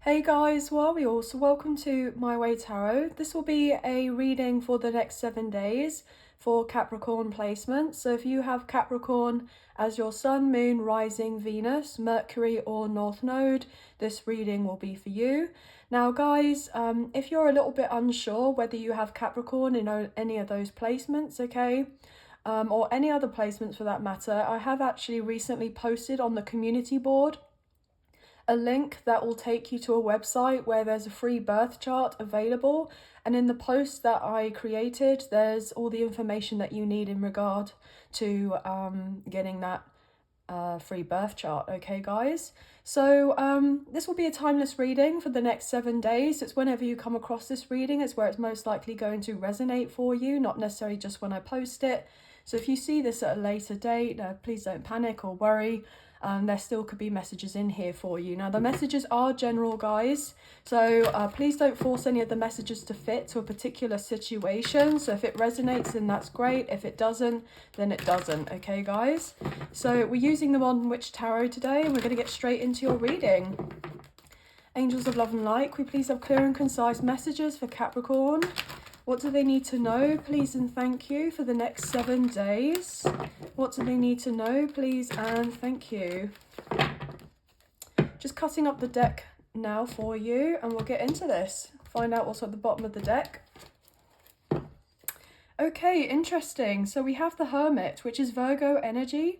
Hey guys, well, we also welcome to My Way Tarot. This will be a reading for the next 7 days for Capricorn placement. So if you have Capricorn as your Sun, Moon, Rising, Venus, Mercury or North Node, this reading will be for you. Now guys, if you're a little bit unsure whether you have Capricorn in any of those placements, okay, or any other placements for that matter, I have actually recently posted on the community board a link that will take you to a website where there's a free birth chart available, and in the post that I created there's all the information that you need in regard to getting that free birth chart. Okay guys, so this will be a timeless reading for the next 7 days. It's whenever you come across this reading, it's where it's most likely going to resonate for you, not necessarily just when I post it. So if you see this at a later date, please don't panic or worry. There still could be messages in here for you. Now the messages are general guys, so please don't force any of the messages to fit to a particular situation. So if it resonates, then that's great. If it doesn't, then it doesn't. Okay guys, so we're using the Modern Witch Tarot today and we're going to get straight into your reading. Angels of love and light, can we please have clear and concise messages for Capricorn? What do they need to know, please and thank you, for the next 7 days? What do they need to know, please and thank you? Just cutting up the deck now for you and we'll get into this. Find out what's at the bottom of the deck. Okay, interesting. So we have the Hermit, which is Virgo energy.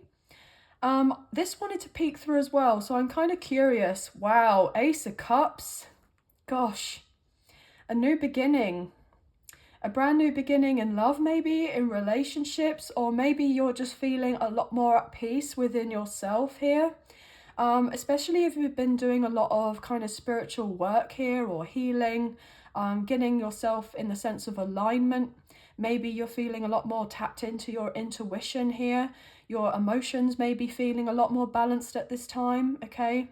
This wanted to peek through as well, so I'm kind of curious. Wow, Ace of Cups. Gosh, a new beginning. A brand new beginning in love, maybe in relationships, or maybe you're just feeling a lot more at peace within yourself here. Especially if you've been doing a lot of kind of spiritual work here or healing, getting yourself in the sense of alignment. Maybe you're feeling a lot more tapped into your intuition here. Your emotions may be feeling a lot more balanced at this time, okay?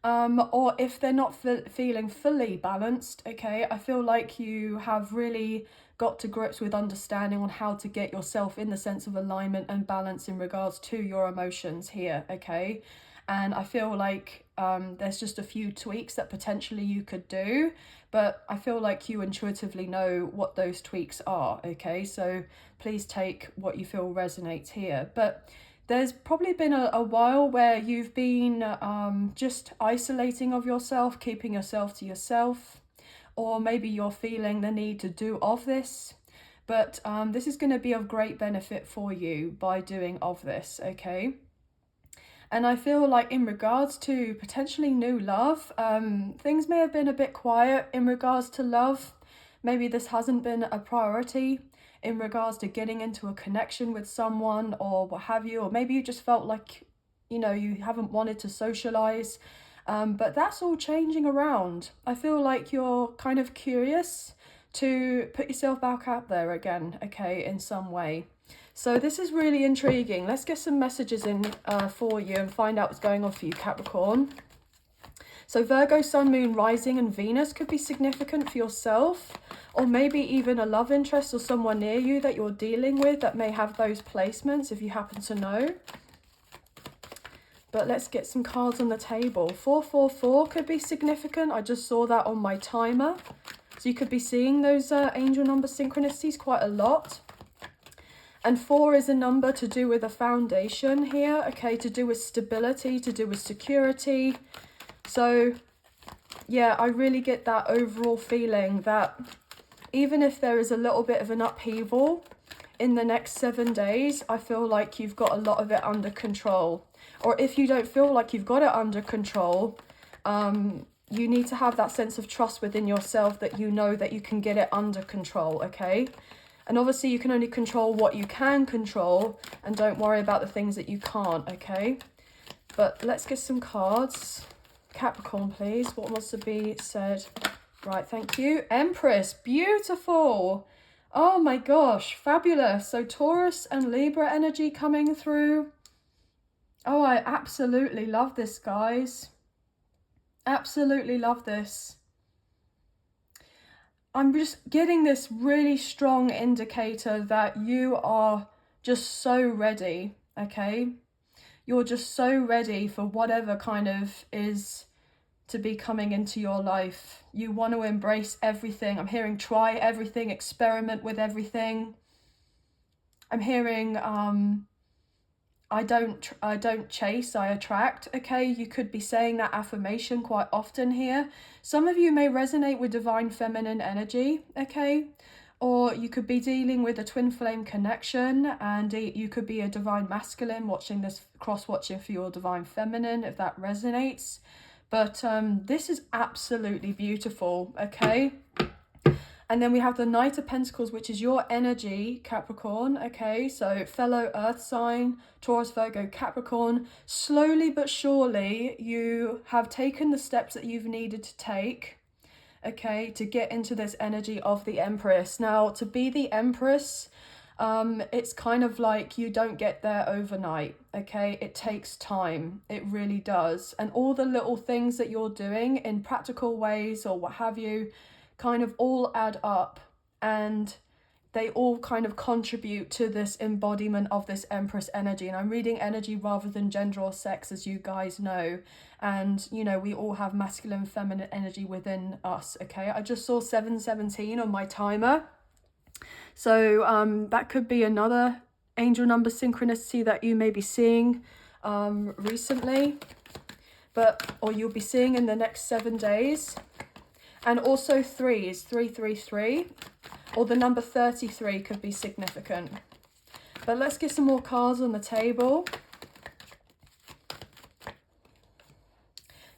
Or if they're not feeling fully balanced, okay, I feel like you have really got to grips with understanding on how to get yourself in the sense of alignment and balance in regards to your emotions here, okay? And I feel like there's just a few tweaks that potentially you could do, but I feel like you intuitively know what those tweaks are, okay? So please take what you feel resonates here. But there's probably been a while where you've been just isolating of yourself, keeping yourself to yourself, or maybe you're feeling the need to do of this. But this is going to be of great benefit for you by doing of this, okay? And I feel like in regards to potentially new love, things may have been a bit quiet in regards to love. Maybe this hasn't been a priority in regards to getting into a connection with someone or what have you, or maybe you just felt like, you know, you haven't wanted to socialize, but that's all changing around. I feel like you're kind of curious to put yourself back out there again, okay, in some way. So this is really intriguing. Let's get some messages in for you and find out what's going on for you, Capricorn. So Virgo, Sun, Moon, Rising and Venus could be significant for yourself, or maybe even a love interest or someone near you that you're dealing with that may have those placements if you happen to know. But let's get some cards on the table. 444 could be significant. I just saw that on my timer. So you could be seeing those angel number synchronicities quite a lot. And 4 is a number to do with a foundation here, okay, to do with stability, to do with security. So, yeah, I really get that overall feeling that even if there is a little bit of an upheaval in the next 7 days, I feel like you've got a lot of it under control. Or if you don't feel like you've got it under control, you need to have that sense of trust within yourself that you know that you can get it under control, okay? And obviously you can only control what you can control and don't worry about the things that you can't, okay? But let's get some cards. Capricorn, please. What wants to be said? Right, thank you. Empress, beautiful. Oh my gosh, fabulous. So Taurus and Libra energy coming through. Oh, I absolutely love this, guys. Absolutely love this. I'm just getting this really strong indicator that you are just so ready, okay? You're just so ready for whatever kind of is to be coming into your life. You want to embrace everything. I'm hearing try everything, experiment with everything. I'm hearing I don't chase, I attract. Okay, you could be saying that affirmation quite often here. Some of you may resonate with divine feminine energy, okay? Or you could be dealing with a twin flame connection, and you could be a divine masculine watching this, cross-watching for your divine feminine, if that resonates. But this is absolutely beautiful, okay? And then we have the Knight of Pentacles, which is your energy, Capricorn, okay? So fellow earth sign, Taurus, Virgo, Capricorn. Slowly but surely, you have taken the steps that you've needed to take, okay, to get into this energy of the Empress. Now, to be the Empress, it's kind of like you don't get there overnight, okay? It takes time. It really does. And all the little things that you're doing in practical ways or what have you, kind of all add up, and they all kind of contribute to this embodiment of this Empress energy. And I'm reading energy rather than gender or sex, as you guys know. And, you know, we all have masculine and feminine energy within us, okay? I just saw 717 on my timer. So that could be another angel number synchronicity that you may be seeing recently, or you'll be seeing in the next 7 days. And also 3 is 333, or the number 33 could be significant. But let's get some more cards on the table.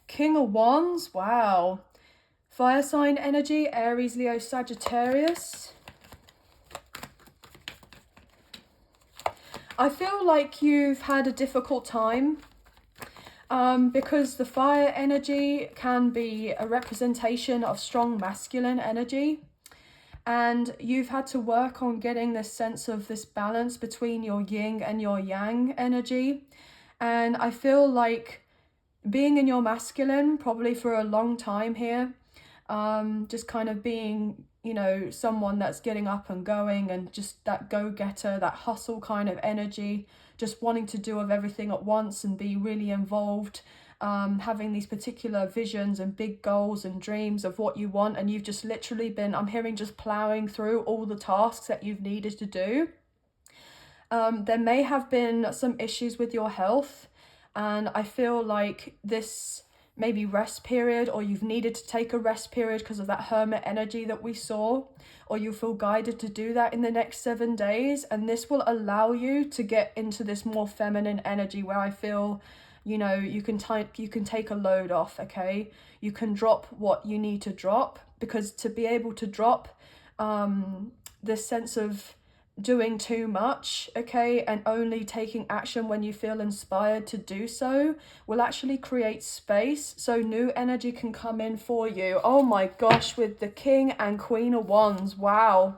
King of Wands, wow. Fire sign energy, Aries, Leo, Sagittarius. I feel like you've had a difficult time. Because the fire energy can be a representation of strong masculine energy, and you've had to work on getting this sense of this balance between your yin and your yang energy. And I feel like being in your masculine probably for a long time here, just kind of being, you know, someone that's getting up and going and just that go-getter, that hustle kind of energy, just wanting to do of everything at once and be really involved, having these particular visions and big goals and dreams of what you want, and you've just literally been, I'm hearing, just plowing through all the tasks that you've needed to do. There may have been some issues with your health, and I feel like this maybe rest period, or you've needed to take a rest period because of that hermit energy that we saw, or you feel guided to do that in the next 7 days, and this will allow you to get into this more feminine energy where I feel, you know, you can take a load off, okay? You can drop what you need to drop, because to be able to drop this sense of doing too much, okay, and only taking action when you feel inspired to do so, will actually create space so new energy can come in for you. Oh my gosh, with the King and Queen of Wands, wow.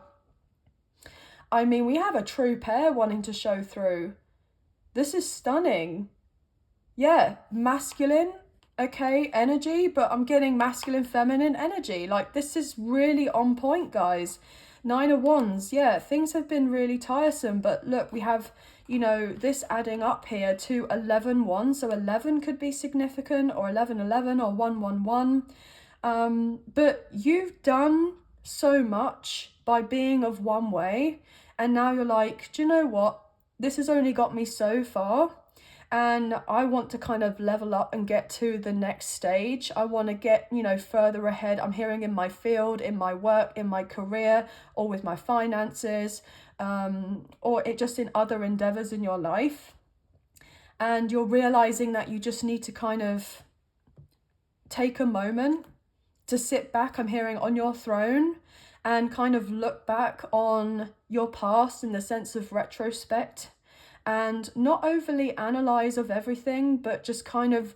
I mean, we have a true pair wanting to show through. This is stunning. Yeah, masculine, okay, energy, but I'm getting masculine, feminine energy. Like, this is really on point, guys. 9 of Wands, yeah, things have been really tiresome, but look, we have, you know, this adding up here to 11 1, so 11 could be significant, or 11 or 1 but you've done so much by being of one way, and now you're like, do you know what, this has only got me so far, and I want to kind of level up and get to the next stage. I want to get, you know, further ahead. I'm hearing in my field, in my work, in my career, or with my finances, or it just in other endeavors in your life. And you're realizing that you just need to kind of take a moment to sit back, I'm hearing, on your throne, and kind of look back on your past in the sense of retrospect, and not overly analyze of everything, but just kind of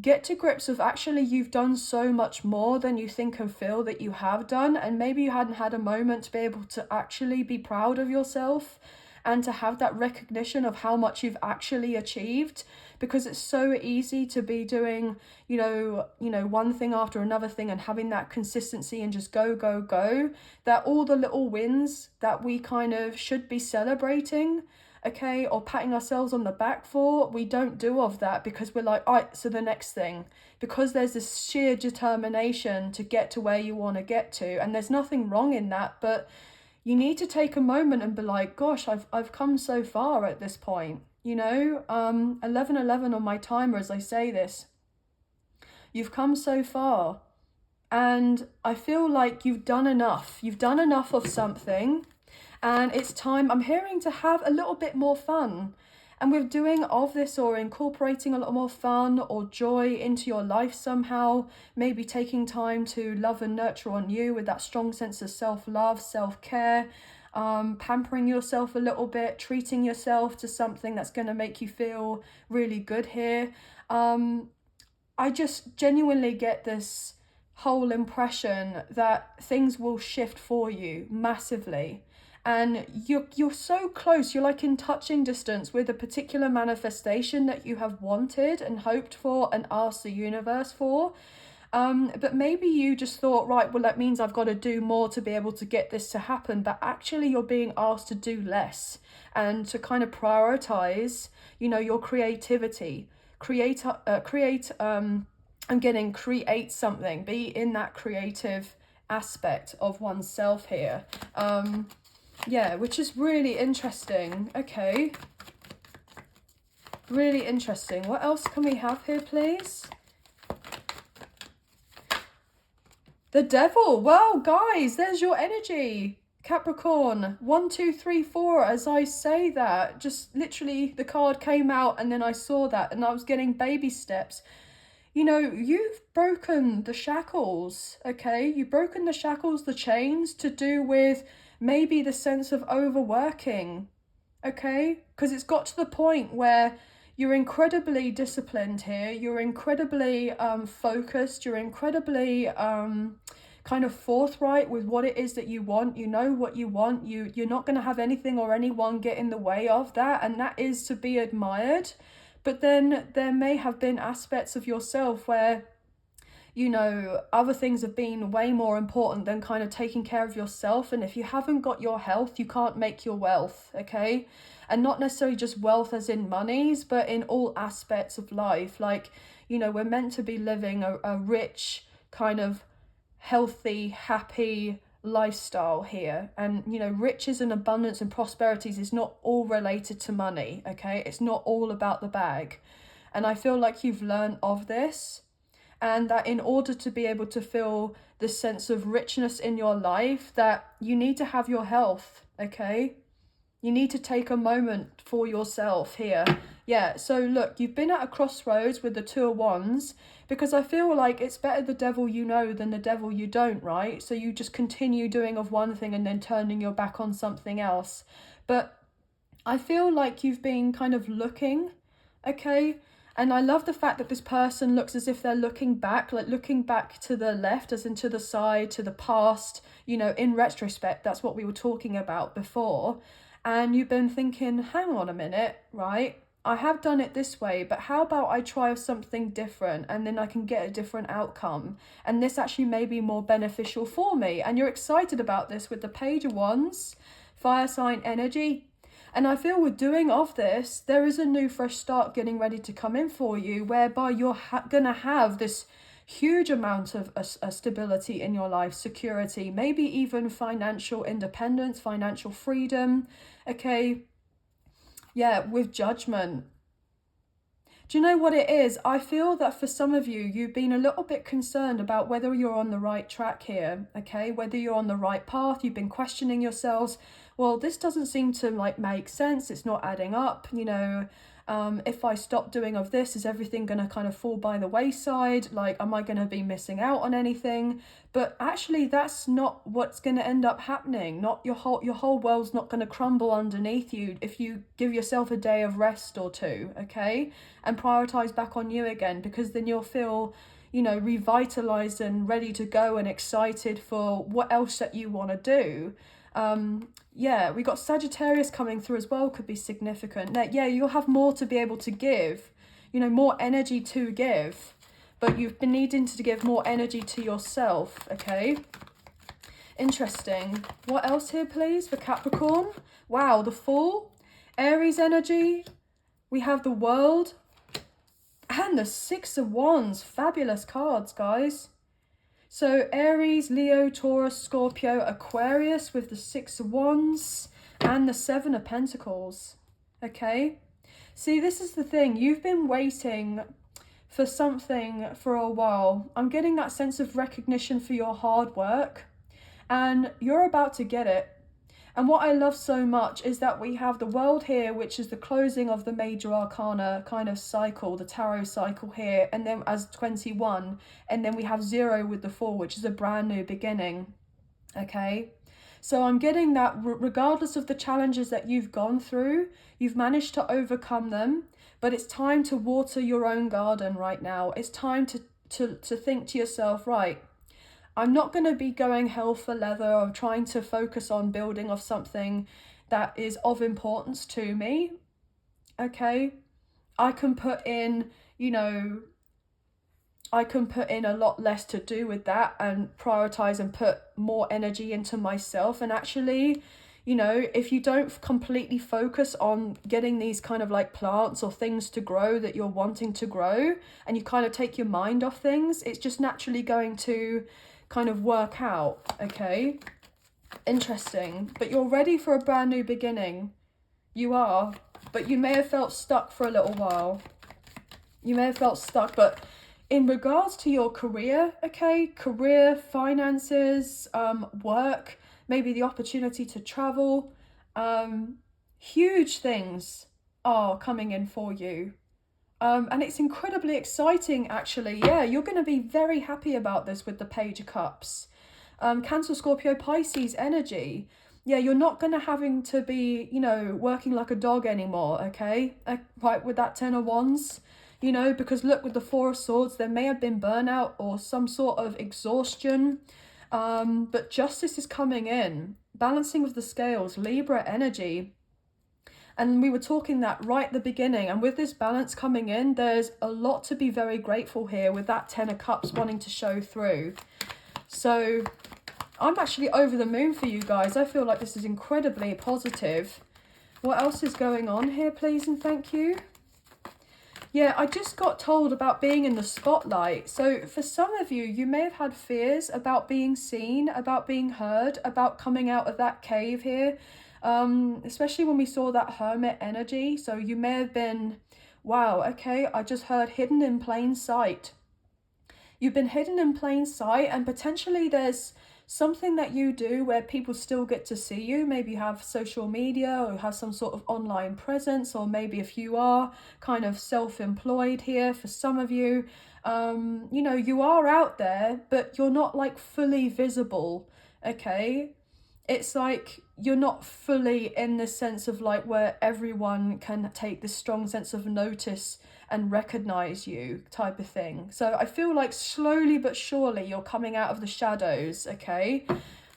get to grips with, actually, you've done so much more than you think and feel that you have done, and maybe you hadn't had a moment to be able to actually be proud of yourself and to have that recognition of how much you've actually achieved, because it's so easy to be doing, you know, one thing after another thing and having that consistency and just go, that all the little wins that we kind of should be celebrating, okay, or patting ourselves on the back for. We don't do of that because we're like, all right, so the next thing, because there's this sheer determination to get to where you want to get to, and there's nothing wrong in that, but you need to take a moment and be like, gosh, I've come so far at this point, you know. 11:11 on my timer as I say this. You've come so far, and I feel like you've done enough. You've done enough of something, and it's time, I'm hearing, to have a little bit more fun. And with doing of this, or incorporating a lot more fun or joy into your life somehow, maybe taking time to love and nurture on you with that strong sense of self-love, self-care, pampering yourself a little bit, treating yourself to something that's going to make you feel really good here. I just genuinely get this whole impression that things will shift for you massively. And you're so close, you're like in touching distance with a particular manifestation that you have wanted and hoped for and asked the universe for. But maybe you just thought, right, well, that means I've got to do more to be able to get this to happen. But actually you're being asked to do less and to kind of prioritize, you know, your creativity. Create something, be in that creative aspect of oneself here. Yeah, which is really interesting. Okay, really interesting. What else can we have here, please? The Devil. Well, guys, there's your energy, Capricorn. 1, 2, 3, 4. As I say that, just literally the card came out and then I saw that and I was getting baby steps. You know, you've broken the shackles, okay? You've broken the shackles, the chains, to do with maybe the sense of overworking, okay? Because it's got to the point where you're incredibly disciplined here. You're incredibly focused. You're incredibly kind of forthright with what it is that you want. You know what you want. You're not going to have anything or anyone get in the way of that, and that is to be admired. But then there may have been aspects of yourself where, you know, other things have been way more important than kind of taking care of yourself. And if you haven't got your health, you can't make your wealth, okay? And not necessarily just wealth as in monies, but in all aspects of life. Like, you know, we're meant to be living a rich, kind of healthy, happy lifestyle here. And, you know, riches and abundance and prosperities is not all related to money, okay? It's not all about the bag. And I feel like you've learned of this, and that in order to be able to feel the sense of richness in your life, that you need to have your health, okay? You need to take a moment for yourself here. Yeah, so look, you've been at a crossroads with the Two of Wands, because I feel like it's better the devil you know than the devil you don't, right? So you just continue doing of one thing and then turning your back on something else. But I feel like you've been kind of looking, okay? And I love the fact that this person looks as if they're looking back, like looking back to the left, as in to the side, to the past, you know, in retrospect. That's what we were talking about before. And you've been thinking, hang on a minute, right? I have done it this way, but how about I try something different and then I can get a different outcome? And this actually may be more beneficial for me. And you're excited about this with the Page of Wands, fire sign energy. And I feel with doing of this, there is a new fresh start getting ready to come in for you, whereby you're going to have this huge amount of stability in your life, security, maybe even financial independence, financial freedom, okay? Yeah, with Judgment. Do you know what it is? I feel that for some of you, you've been a little bit concerned about whether you're on the right track here, okay? Whether you're on the right path. You've been questioning yourselves. Well, this doesn't seem to like make sense. It's not adding up, you know. If I stop doing of this, is everything going to kind of fall by the wayside? Like, am I going to be missing out on anything? But actually, that's not what's going to end up happening. Not your whole world's not going to crumble underneath you if you give yourself a day of rest or two, okay? And prioritize back on you again, because then you'll feel, you know, revitalized and ready to go and excited for what else that you want to do. Yeah, we got Sagittarius coming through as well, could be significant. Now, yeah, you'll have more to be able to give, you know, more energy to give, but you've been needing to give more energy to yourself, okay? Interesting. What else here, please, for Capricorn? Wow, the Fool. Aries energy, we have the World and the Six of Wands. Fabulous cards, guys. So Aries, Leo, Taurus, Scorpio, Aquarius with the Six of Wands and the Seven of Pentacles. Okay. See, this is the thing. You've been waiting for something for a while. I'm getting that sense of recognition for your hard work, and you're about to get it. And what I love so much is that we have the World here, which is the closing of the major arcana kind of cycle, the tarot cycle here, and then as 21, and then we have 0 with the 4, which is a brand new beginning. Okay. So I'm getting that regardless of the challenges that you've gone through, you've managed to overcome them, but it's time to water your own garden right now. It's time to think to yourself, right, I'm not going to be going hell for leather or trying to focus on building off something that is of importance to me. Okay, I can put in, you know, I can put in a lot less to do with that and prioritize and put more energy into myself. And actually, you know, if you don't completely focus on getting these kind of like plants or things to grow that you're wanting to grow, and you kind of take your mind off things, it's just naturally going to kind of work out. Okay, interesting. But you're ready for a brand new beginning. You are, but you may have felt stuck for a little while. You may have felt stuck, but in regards to your career, okay, career, finances, work, maybe the opportunity to travel, huge things are coming in for you. And it's incredibly exciting, actually. Yeah, you're going to be very happy about this with the Page of Cups. Cancer, Scorpio, Pisces energy. Yeah, you're not going to having to be, you know, working like a dog anymore, okay? Right, with that Ten of Wands. You know, because look, with the Four of Swords, there may have been burnout or some sort of exhaustion. But justice is coming in. Balancing with the scales, Libra energy. And we were talking that right at the beginning. And with this balance coming in, there's a lot to be very grateful here with that Ten of Cups wanting to show through. So I'm actually over the moon for you guys. I feel like this is incredibly positive. What else is going on here, please and thank you? Yeah, I just got told about being in the spotlight. So for some of you, you may have had fears about being seen, about being heard, about coming out of that cave here. Especially when we saw that Hermit energy. So you may have been, wow, okay, I just heard hidden in plain sight. You've been hidden in plain sight, and potentially there's something that you do where people still get to see you. Maybe you have social media or have some sort of online presence, or maybe if you are kind of self-employed here, for some of you, you know, you are out there, but you're not like fully visible, okay? It's like you're not fully in the sense of like where everyone can take this strong sense of notice and recognize you type of thing. So I feel like slowly but surely you're coming out of the shadows, okay?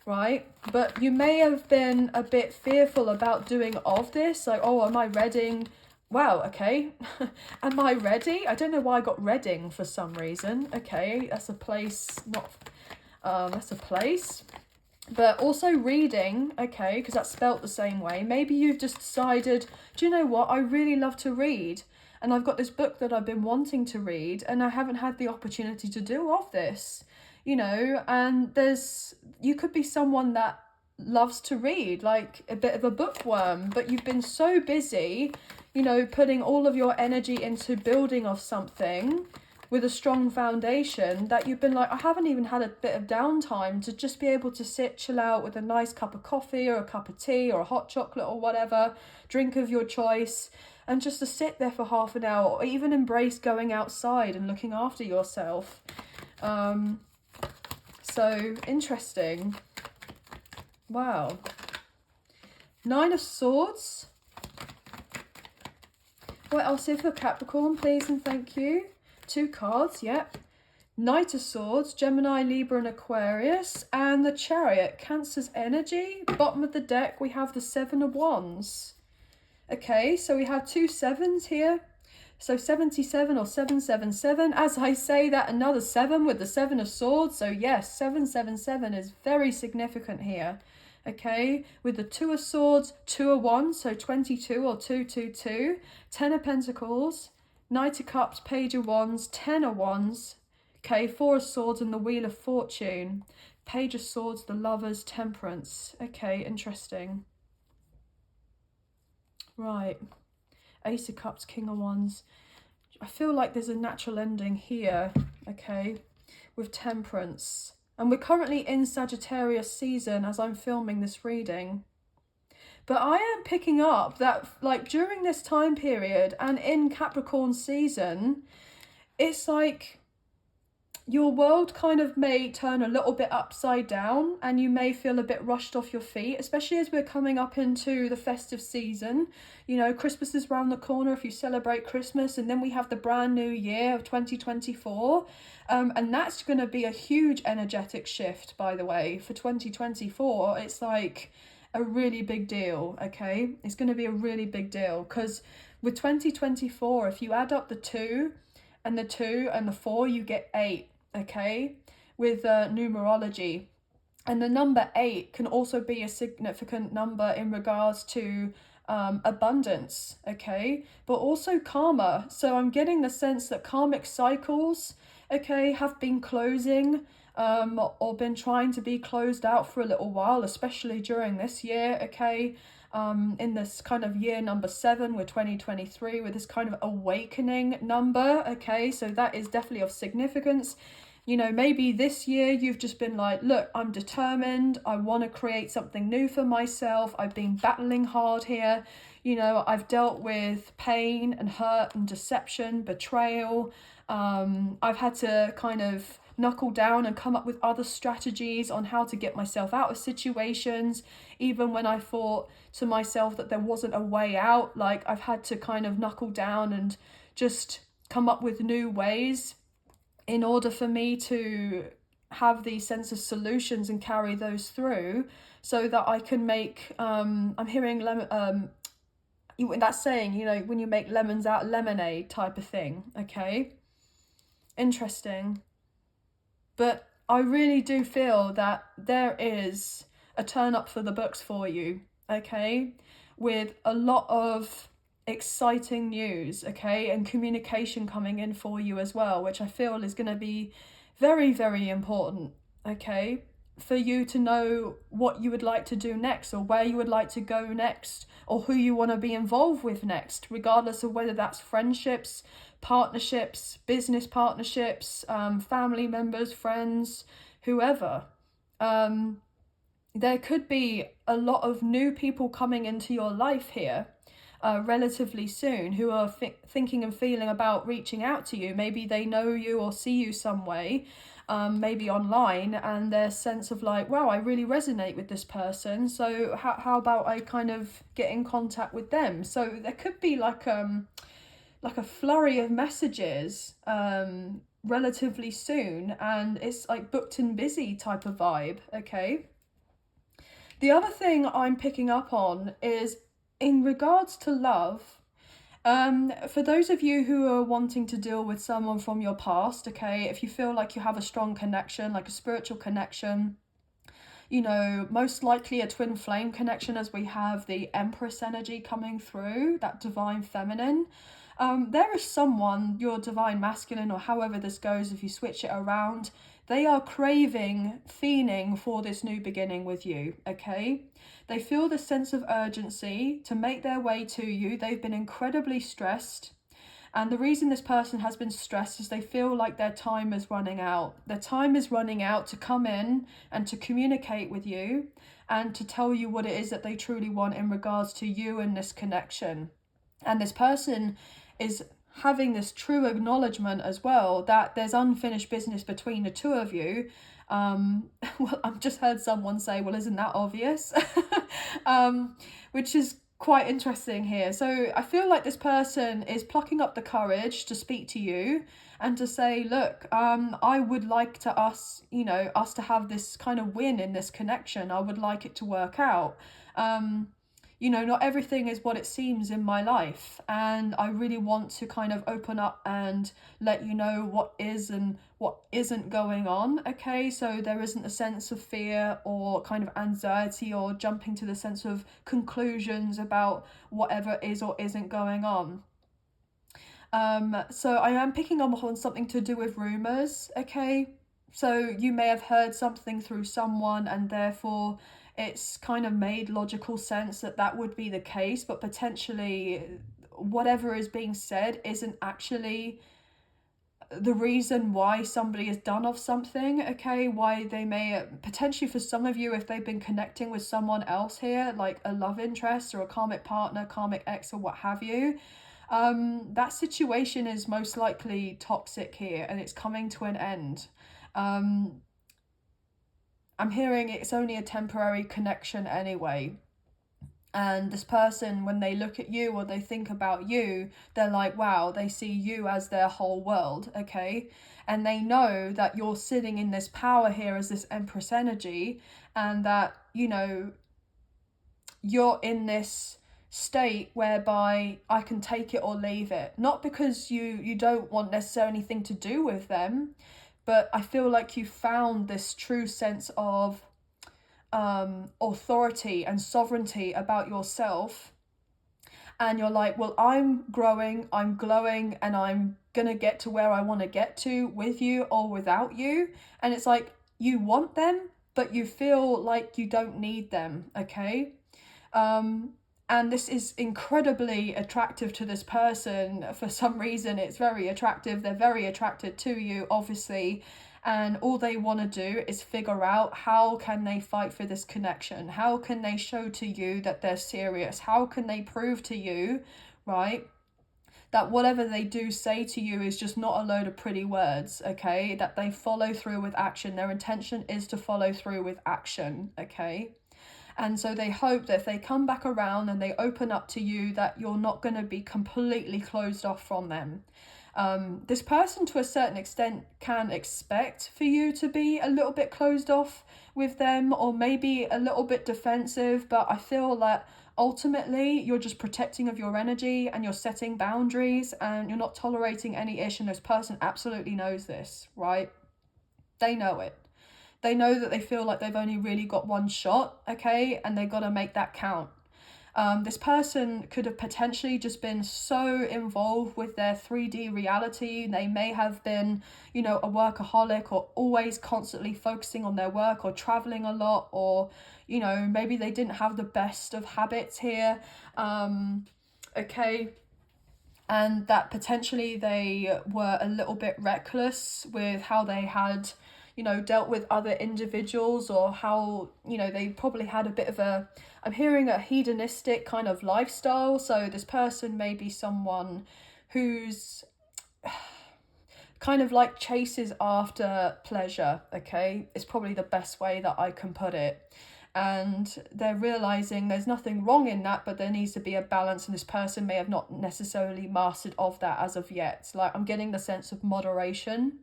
Right? But you may have been a bit fearful about doing of this. Like, oh, am I ready? Wow, okay. Am I ready? I don't know why I got Reading for some reason. Okay, that's a place, not... that's a place. But also reading, okay, because that's spelt the same way. Maybe you've just decided, do you know what? I really love to read. And I've got this book that I've been wanting to read, and I haven't had the opportunity to do of this, you know. And you could be someone that loves to read, like a bit of a bookworm, but you've been so busy, you know, putting all of your energy into building of something with a strong foundation that you've been like, I haven't even had a bit of downtime to just be able to sit, chill out with a nice cup of coffee or a cup of tea or a hot chocolate or whatever, drink of your choice, and just to sit there for half an hour, or even embrace going outside and looking after yourself. So interesting. Wow. Nine of Swords. What else here for Capricorn, please and thank you? 2 cards, yep. Knight of Swords, Gemini, Libra and Aquarius. And the Chariot, Cancer's energy. Bottom of the deck, we have the 7 of Wands. Okay, so we have 2 sevens here. So 77 or 777. As I say that, another 7 with the 7 of Swords. So yes, 777 is very significant here. okay, with the Two of Swords, Two of Wands, so 22 or 222, Ten of Pentacles, Knight of Cups, Page of Wands, Ten of Wands, okay, Four of Swords and the Wheel of Fortune, Page of Swords, the Lovers, Temperance. Okay, interesting. Right, Ace of Cups, King of Wands. I feel like there's a natural ending here, okay, with Temperance. And we're currently in Sagittarius season as I'm filming this reading. But I am picking up that, like, during this time period and in Capricorn season, it's like your world kind of may turn a little bit upside down and you may feel a bit rushed off your feet, especially as we're coming up into the festive season. You know, Christmas is around the corner if you celebrate Christmas, and then we have the brand new year of 2024. And that's going to be a huge energetic shift, by the way, for 2024. It's like a really big deal, okay? It's going to be a really big deal because with 2024, if you add up the 2 and the 2 and the 4, you get 8. Okay, with numerology. And the number 8 can also be a significant number in regards to abundance, okay, but also karma. So I'm getting the sense that karmic cycles, okay, have been closing or been trying to be closed out for a little while, especially during this year, okay. In this kind of year number 7 with 2023, with this kind of awakening number, okay, so that is definitely of significance. You know, maybe this year you've just been like, look, I'm determined, I want to create something new for myself, I've been battling hard here, you know, I've dealt with pain and hurt and deception, betrayal. I've had to kind of knuckle down and come up with other strategies on how to get myself out of situations, even when I thought to myself that there wasn't a way out. Like, I've had to kind of knuckle down and just come up with new ways in order for me to have these sense of solutions and carry those through, so that I can make I'm hearing that saying, you know, when you make lemons out of lemonade type of thing, okay? Interesting. But I really do feel that there is a turn up for the books for you, okay? With a lot of exciting news, okay? And communication coming in for you as well, which I feel is going to be very, very important, okay? For you to know what you would like to do next, or where you would like to go next, or who you want to be involved with next, regardless of whether that's friendships, partnerships, business partnerships, family members, friends, whoever. There could be a lot of new people coming into your life here relatively soon, who are thinking and feeling about reaching out to you. Maybe they know you or see you some way, maybe online, and their sense of like, wow, I really resonate with this person, so how about I kind of get in contact with them. So there could be like a flurry of messages relatively soon, and it's like booked and busy type of vibe, okay? The other thing I'm picking up on is in regards to love. For those of you who are wanting to deal with someone from your past, okay, if you feel like you have a strong connection, like a spiritual connection, you know, most likely a twin flame connection, as we have the Empress energy coming through, that divine feminine. There is someone, your divine masculine, or however this goes, if you switch it around, they are craving, fiending for this new beginning with you, okay? They feel this sense of urgency to make their way to you. They've been incredibly stressed. And the reason this person has been stressed is they feel like their time is running out. Their time is running out to come in and to communicate with you and to tell you what it is that they truly want in regards to you and this connection. And this person is having this true acknowledgement as well that there's unfinished business between the two of you. Well, I've just heard someone say, well, isn't that obvious? Which is quite interesting here. So I feel like this person is plucking up the courage to speak to you and to say, look, I would like to us to have this kind of win in this connection. I would like it to work out. you know, not everything is what it seems in my life, and I really want to kind of open up and let you know what is and what isn't going on, okay? So there isn't a sense of fear or kind of anxiety or jumping to the sense of conclusions about whatever is or isn't going on. So I am picking up on something to do with rumors, okay? So you may have heard something through someone, and therefore it's kind of made logical sense that that would be the case, but potentially whatever is being said isn't actually the reason why somebody is done off something, okay? Why they may, potentially for some of you, if they've been connecting with someone else here, like a love interest or a karmic partner, karmic ex, or what have you, that situation is most likely toxic here, and it's coming to an end. I'm hearing it's only a temporary connection anyway. And this person, when they look at you or they think about you, they're like, wow, they see you as their whole world, okay? And they know that you're sitting in this power here as this Empress energy, and that, you know, you're in this state whereby I can take it or leave it. Not because you don't want necessarily anything to do with them, but I feel like you found this true sense of authority and sovereignty about yourself, and you're like, well, I'm growing, I'm glowing, and I'm gonna get to where I want to get to with you or without you. And it's like you want them, but you feel like you don't need them, okay? And this is incredibly attractive to this person. For some reason, it's very attractive. They're very attracted to you, obviously, and all they want to do is figure out how can they fight for this connection, how can they show to you that they're serious, how can they prove to you, right, that whatever they do say to you is just not a load of pretty words, okay, that they follow through with action. Their intention is to follow through with action, okay? And so they hope that if they come back around and they open up to you, that you're not going to be completely closed off from them. This person, to a certain extent, can expect for you to be a little bit closed off with them, or maybe a little bit defensive, but I feel that ultimately you're just protecting of your energy and you're setting boundaries and you're not tolerating any ish, and this person absolutely knows this, right? They know it. They know that they feel like they've only really got one shot, okay, and they got to make that count. This person could have potentially just been so involved with their 3D reality. They may have been, you know, a workaholic, or always constantly focusing on their work, or traveling a lot, or, you know, maybe they didn't have the best of habits here, okay, and that potentially they were a little bit reckless with how they had, you know, dealt with other individuals, or how, you know, they probably had a bit of a, I'm hearing a hedonistic kind of lifestyle. So this person may be someone who's kind of like chases after pleasure, okay? It's probably the best way that I can put it. And they're realizing there's nothing wrong in that, but there needs to be a balance, and this person may have not necessarily mastered of that as of yet. Like, I'm getting the sense of moderation.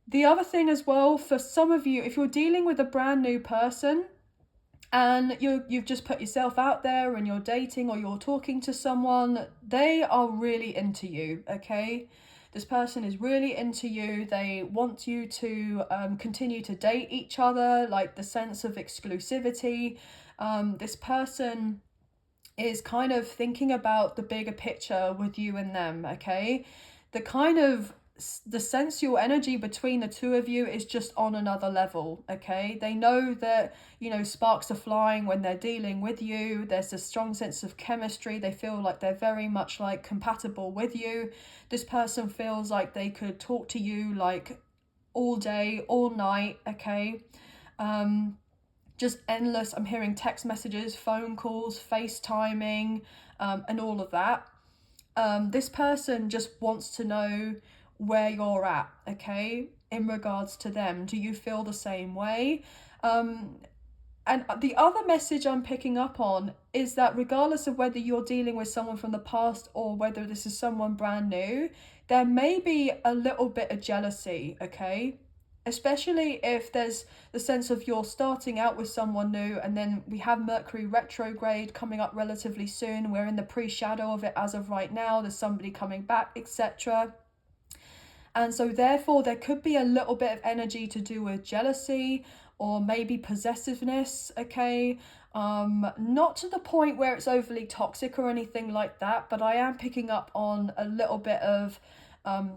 The other thing as well, for some of you, if you're dealing with a brand new person and you've just put yourself out there and you're dating or you're talking to someone, they are really into you, okay? This person is really into you. They want you to continue to date each other, like the sense of exclusivity. This person is kind of thinking about the bigger picture with you and them, okay? The sensual energy between the two of you is just on another level, okay? They know that, you know, sparks are flying when they're dealing with you. There's a strong sense of chemistry. They feel like they're very much like compatible with you. This person feels like they could talk to you like all day, all night, okay? Just endless, I'm hearing text messages, phone calls, FaceTiming, and all of that. This person just wants to know where you're at, okay, in regards to them. Do you feel the same way? And the other message I'm picking up on is that regardless of whether you're dealing with someone from the past or whether this is someone brand new, there may be a little bit of jealousy, okay? especially if there's the sense of you're starting out with someone new, and then we have Mercury retrograde coming up relatively soon. We're in the pre-shadow of it as of right now. There's somebody coming back, etc. And so therefore there could be a little bit of energy to do with jealousy or maybe possessiveness, okay? Not to the point where it's overly toxic or anything like that, but I am picking up on a little bit of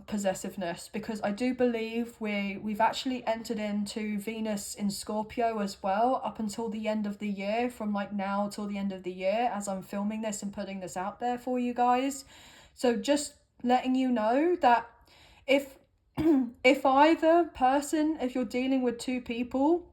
possessiveness, because I do believe we've actually entered into Venus in Scorpio as well up until the end of the year, from like now till the end of the year as I'm filming this and putting this out there for you guys. So just letting you know that if if either person, if you're dealing with two people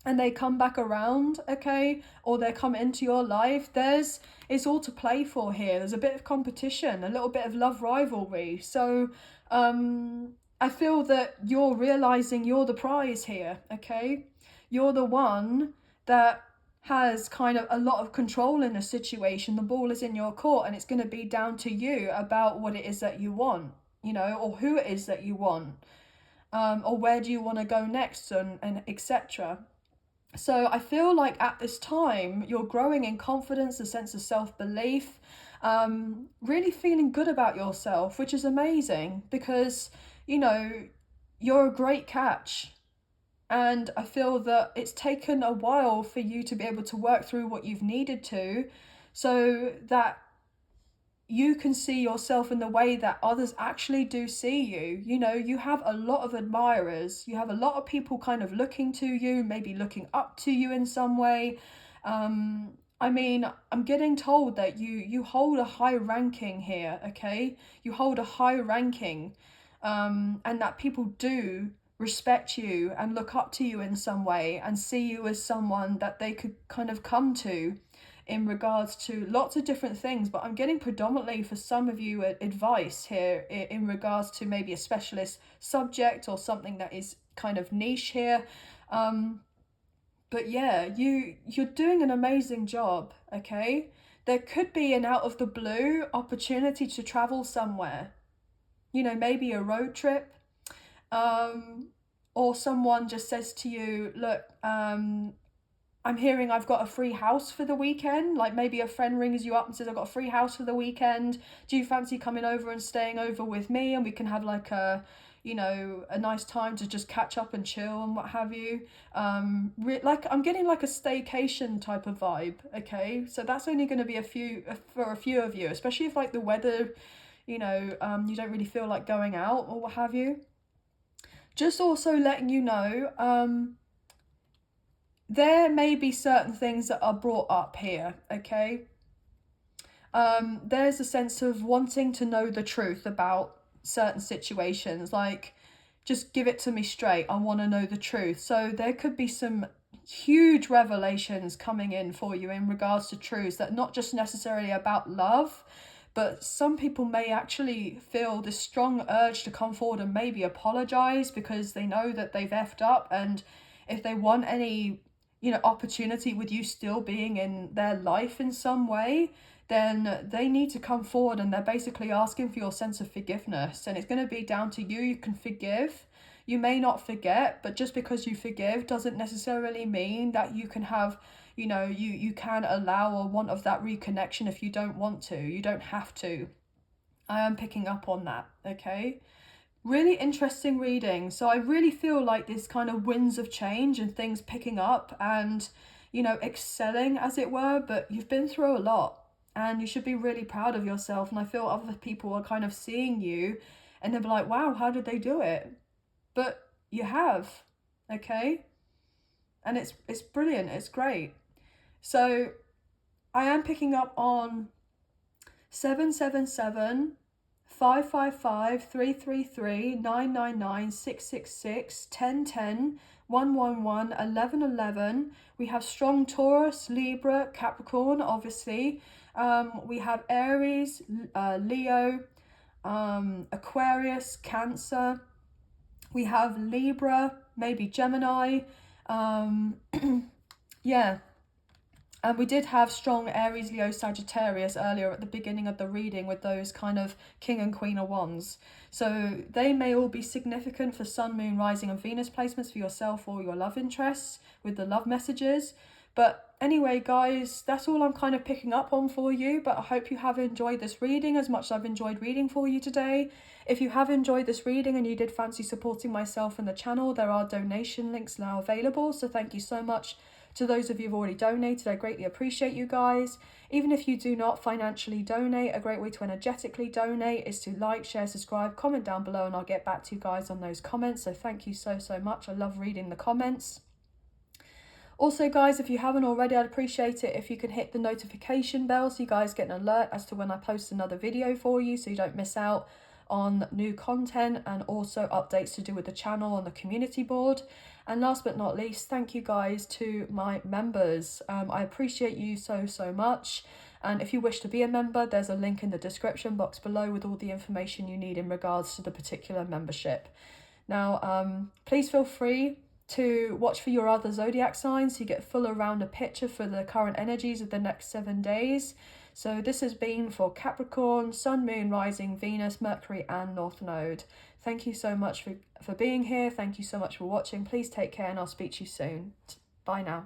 and they come back around, okay, or they come into your life, it's all to play for here. There's a bit of competition, a little bit of love rivalry. So I feel that you're realizing you're the prize here, okay? You're the one that has kind of a lot of control in a situation. The ball is in your court, and it's going to be down to you about what it is that you want, you know, or who it is that you want, or where do you want to go next, and etc. So I feel like at this time you're growing in confidence, a sense of self-belief, really feeling good about yourself, which is amazing, because, you know, you're a great catch. And I feel that it's taken a while for you to be able to work through what you've needed to, so that you can see yourself in the way that others actually do see you. You know, you have a lot of admirers. You have a lot of people kind of looking to you, maybe looking up to you in some way. I mean, I'm getting told that you hold a high ranking here, okay? You hold a high ranking, and that people do respect you and look up to you in some way and see you as someone that they could kind of come to in regards to lots of different things. But I'm getting predominantly for some of you advice here in regards to maybe a specialist subject or something that is kind of niche here. But yeah, you're doing an amazing job, okay? There could be an out of the blue opportunity to travel somewhere, you know, maybe a road trip, or someone just says to you, look, I'm hearing I've got a free house for the weekend. Like maybe a friend rings you up and says, I've got a free house for the weekend. Do you fancy coming over and staying over with me? And we can have like a, you know, a nice time to just catch up and chill and what have you. Like I'm getting like a staycation type of vibe. Okay. So that's only going to be for a few of you, especially if like the weather, you know, you don't really feel like going out or what have you. Just also letting you know, there may be certain things that are brought up here, okay? There's a sense of wanting to know the truth about certain situations, like, just give it to me straight, I want to know the truth. So there could be some huge revelations coming in for you in regards to truths that not just necessarily about love, but some people may actually feel this strong urge to come forward and maybe apologize because they know that they've effed up, and if they want any, you know, opportunity with you still being in their life in some way, then they need to come forward, and they're basically asking for your sense of forgiveness. And it's going to be down to you. You can forgive, you may not forget, but just because you forgive doesn't necessarily mean that you can have, you know, you can allow or want of that reconnection if you don't want to. You don't have to. I am picking up on that, okay? Really interesting reading. So I really feel like this kind of winds of change and things picking up and, you know, excelling as it were, but you've been through a lot and you should be really proud of yourself. And I feel other people are kind of seeing you and they'll be like, wow, how did they do it? But you have, okay? And it's brilliant, it's great. So I am picking up on 777, 555, 333, 999, 666, 1010, 111, 1111. We have strong Taurus, Libra, Capricorn, obviously. We have Aries, Leo, Aquarius, Cancer. We have Libra, maybe Gemini. Yeah. And we did have strong Aries, Leo, Sagittarius earlier at the beginning of the reading with those kind of King and Queen of Wands. So they may all be significant for Sun, Moon, Rising and Venus placements for yourself or your love interests with the love messages. But anyway, guys, that's all I'm kind of picking up on for you. But I hope you have enjoyed this reading as much as I've enjoyed reading for you today. If you have enjoyed this reading and you did fancy supporting myself and the channel, there are donation links now available. So thank you so much to those of you who've already donated. I greatly appreciate you guys. Even if you do not financially donate, a great way to energetically donate is to like, share, subscribe, comment down below, and I'll get back to you guys on those comments. So thank you so much. I love reading the comments. Also, guys, if you haven't already, I'd appreciate it if you can hit the notification bell so you guys get an alert as to when I post another video for you, so you don't miss out on new content and also updates to do with the channel on the community board. And last but not least, thank you guys to my members. I appreciate you so much. And if you wish to be a member, there's a link in the description box below with all the information you need in regards to the particular membership. Now, please feel free to watch for your other zodiac signs so you get fuller rounder picture for the current energies of the next 7 days. So this has been for Capricorn, Sun, Moon, Rising, Venus, Mercury and North Node. Thank you so much for being here. Thank you so much for watching. Please take care and I'll speak to you soon. Bye now.